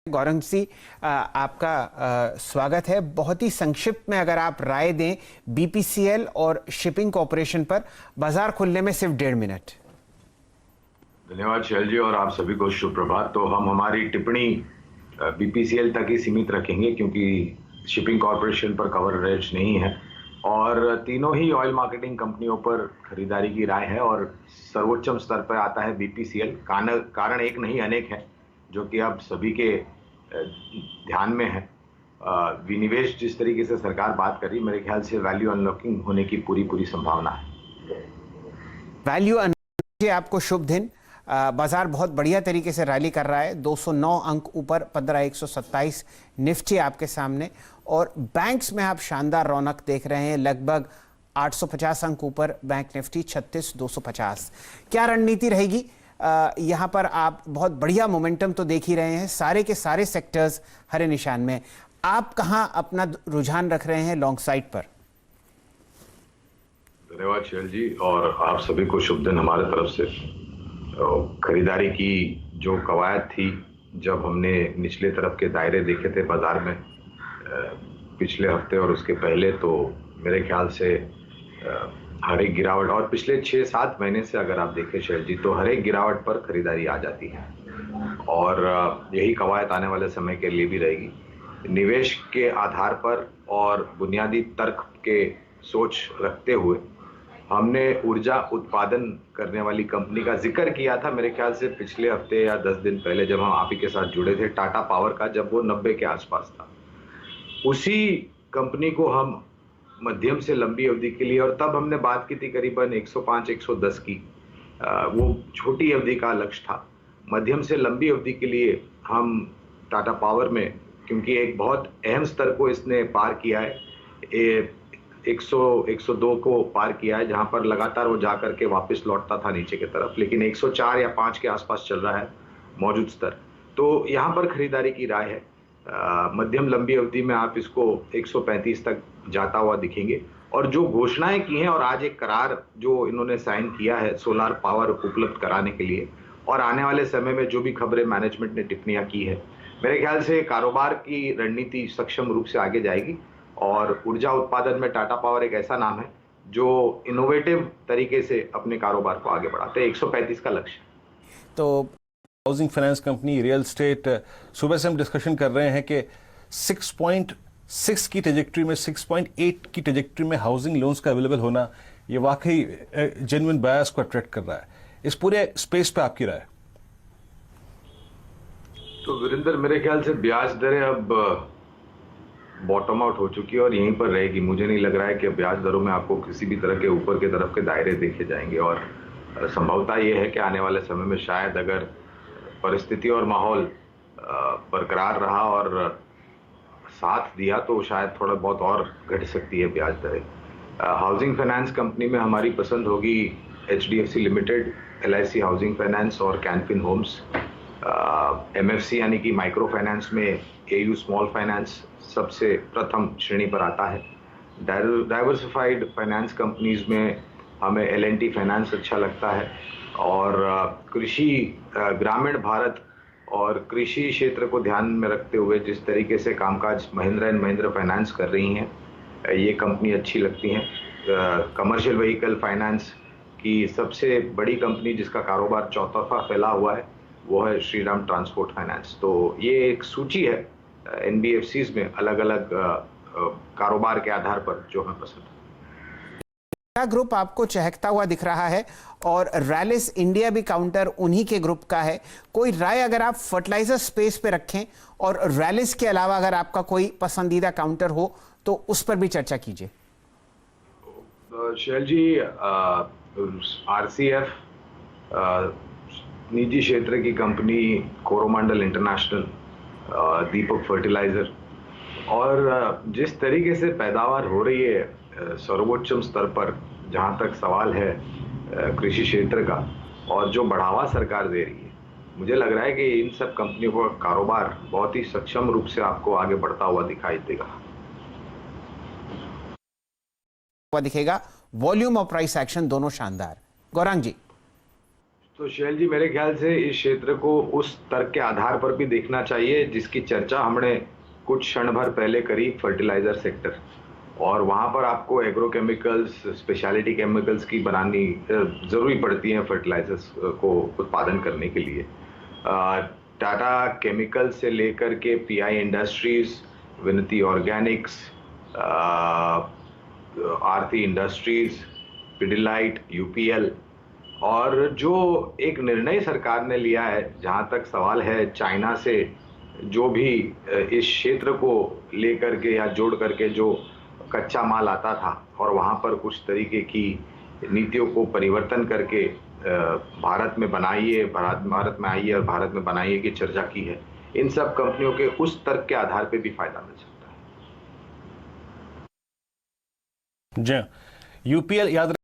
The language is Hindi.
गौरंग जी, आपका स्वागत है। बहुत ही संक्षिप्त में अगर आप राय दें बीपीसीएल और शिपिंग कॉरपोरेशन पर, बाजार खुलने में सिर्फ 1.5 मिनट। धन्यवाद शैल जी, और आप सभी को शुभ प्रभात। तो हम हमारी टिप्पणी बीपीसीएल तक ही सीमित रखेंगे क्योंकि शिपिंग कॉरपोरेशन पर कवरेज नहीं है और तीनों ही ऑयल मार्केटिंग कंपनियों पर खरीदारी की राय है और सर्वोच्चम स्तर पर आता है बीपीसीएल। कारण एक नहीं अनेक है जो कि अब सभी के ध्यान में है। विनिवेश जिस तरीके से सरकार बात कर रही, मेरे ख्याल से वैल्यू अनलॉकिंग होने की पूरी संभावना है। वैल्यू अनलॉकिंग, आपको शुभ दिन। बाजार बहुत बढ़िया तरीके से रैली कर रहा है, 209 अंक ऊपर, 15,127 निफ्टी आपके सामने, और बैंक्स में आप शानदार रौनक देख रहे हैं, लगभग 850 अंक ऊपर बैंक निफ्टी, 36,250। क्या रणनीति रहेगी यहाँ पर? आप बहुत बढ़िया मोमेंटम तो देख ही रहे हैं, सारे के सारे सेक्टर्स हरे निशान में। आप कहाँ अपना रुझान रख रहे हैं लॉन्ग साइड पर? धन्यवाद शैल जी, और आप सभी को शुभ दिन हमारे तरफ से। खरीदारी की जो कवायद थी, जब हमने निचले तरफ के दायरे देखे थे बाजार में पिछले हफ्ते और उसके पहले, तो मेरे ख्याल से हर एक गिरावट, और पिछले 6-7 महीने से अगर आप देखें शैल जी, तो हर एक गिरावट पर खरीदारी आ जाती है और यही कवायद आने वाले समय के लिए भी रहेगी। निवेश के आधार पर और बुनियादी तर्क के सोच रखते हुए हमने ऊर्जा उत्पादन करने वाली कंपनी का जिक्र किया था, मेरे ख्याल से पिछले हफ्ते या 10 दिन पहले, जब हम आप ही के साथ जुड़े थे, टाटा पावर का, जब वो 90 के आसपास था। उसी कंपनी को हम मध्यम से लंबी अवधि के लिए, और तब हमने बात की थी करीबन 105-110 की, वो छोटी अवधि का लक्ष्य था। मध्यम से लंबी अवधि के लिए हम टाटा पावर में, क्योंकि एक बहुत अहम स्तर को इसने पार किया है, 102 को पार किया है, जहां पर लगातार वो जा करके वापस लौटता था नीचे की तरफ, लेकिन 104 या 5 के आसपास चल रहा है मौजूद स्तर। तो यहां पर खरीदारी की राय है। मध्यम लंबी अवधि में आप इसको 135 तक जाता हुआ दिखेंगे। और जो घोषणाएं की हैं और आज एक करार जो इन्होंने साइन किया है सोलार पावर उपलब्ध कराने के लिए, और आने वाले समय में जो भी खबरें मैनेजमेंट ने टिप्पणियां की है, मेरे ख्याल से कारोबार की रणनीति सक्षम रूप से आगे जाएगी। और ऊर्जा उत्पादन में टाटा पावर एक ऐसा नाम है जो इनोवेटिव तरीके से अपने कारोबार को आगे बढ़ाते हैं। 135 का लक्ष्य। तो housing finance company, real estate, सुबह से हम डिस्कशन कर रहे हैं कि 6.6 की ट्रेजेक्ट्री में, 6.8 की ट्रेजेक्ट्री में हाउसिंग लोन्स का अवेलेबल होना, ये वाकई जेन्युइन बायर्स को अट्रैक्ट कर रहा है। इस पूरे स्पेस पे आपकी राय? तो वीरेंद्र, मेरे ख्याल से ब्याज दरें अब बॉटम आउट हो चुकी है और यहीं पर रहेगी। मुझे नहीं लग रहा है कि ब्याज दरों में आपको किसी भी तरह के ऊपर के तरफ के दायरे देखे जाएंगे, और संभवतः ये है कि आने वाले समय में शायद अगर परिस्थिति और माहौल बरकरार रहा और साथ दिया, तो शायद थोड़ा बहुत और घट सकती है ब्याज दरें। हाउसिंग फाइनेंस कंपनी में हमारी पसंद होगी HDFC limited, LIC housing finance और कैनफिन होम्स। MFC यानी कि माइक्रो फाइनेंस में AU स्मॉल फाइनेंस सबसे प्रथम श्रेणी पर आता है। डाइवर्सिफाइड फाइनेंस कंपनीज में हमें L&T फाइनेंस अच्छा लगता है, और कृषि, ग्रामीण भारत और कृषि क्षेत्र को ध्यान में रखते हुए जिस तरीके से कामकाज महिंद्रा एंड महिंद्रा फाइनेंस कर रही हैं, ये कंपनी अच्छी लगती हैं। कमर्शियल व्हीकल फाइनेंस की सबसे बड़ी कंपनी जिसका कारोबार चौतरफा फैला हुआ है, वो है श्रीराम ट्रांसपोर्ट फाइनेंस। तो ये एक सूची है NBFCs में अलग अलग कारोबार के आधार पर जो हमें पसंद है। ग्रुप आपको चहकता हुआ दिख रहा है और रैलिस इंडिया भी काउंटर उन्हीं के ग्रुप का है। कोई राय अगर आप फर्टिलाइजर स्पेस पे रखें, और रैलिस के अलावा अगर आपका कोई पसंदीदा काउंटर हो तो उस पर भी चर्चा कीजिए। शैल जी, RCF निजी क्षेत्र की कंपनी, कोरोमंडल इंटरनेशनल, दीपक फर्टिलाइजर, और जिस तरीके से पैदावार हो रही है सर्वोच्चम स्तर पर, जहां तक सवाल है कृषि क्षेत्र का, और जो बढ़ावा सरकार दे रही है, मुझे लग रहा है कि इन सब कंपनियों का कारोबार बहुत ही सक्षम रूप से आपको आगे बढ़ता हुआ दिखाई दिखेगा। वॉल्यूम और प्राइस एक्शन दोनों शानदार। गौरांग जी? तो शैल जी, मेरे ख्याल से इस क्षेत्र को उस तर्क के आधार पर भी देखना चाहिए जिसकी चर्चा हमने कुछ क्षण भर पहले करी, फर्टिलाइजर सेक्टर। और वहां पर आपको एग्रोकेमिकल्स, स्पेशलिटी केमिकल्स की बनानी जरूरी पड़ती है फर्टिलाइजर्स को उत्पादन करने के लिए। टाटा केमिकल्स से लेकर के पीआई इंडस्ट्रीज, विनती ऑर्गेनिक्स, आरती इंडस्ट्रीज, पिडिलाइट, यूपीएल, और जो एक निर्णय सरकार ने लिया है, जहां तक सवाल है चाइना से जो भी इस क्षेत्र को लेकर के या जोड़ करके जो कच्चा माल आता था और वहां पर कुछ तरीके की नीतियों को परिवर्तन करके भारत में बनाइए, भारत में आइए और भारत में बनाइए की चर्चा की है, इन सब कंपनियों के उस तर्क के आधार पर भी फायदा मिल सकता है। जी, यूपीएल याद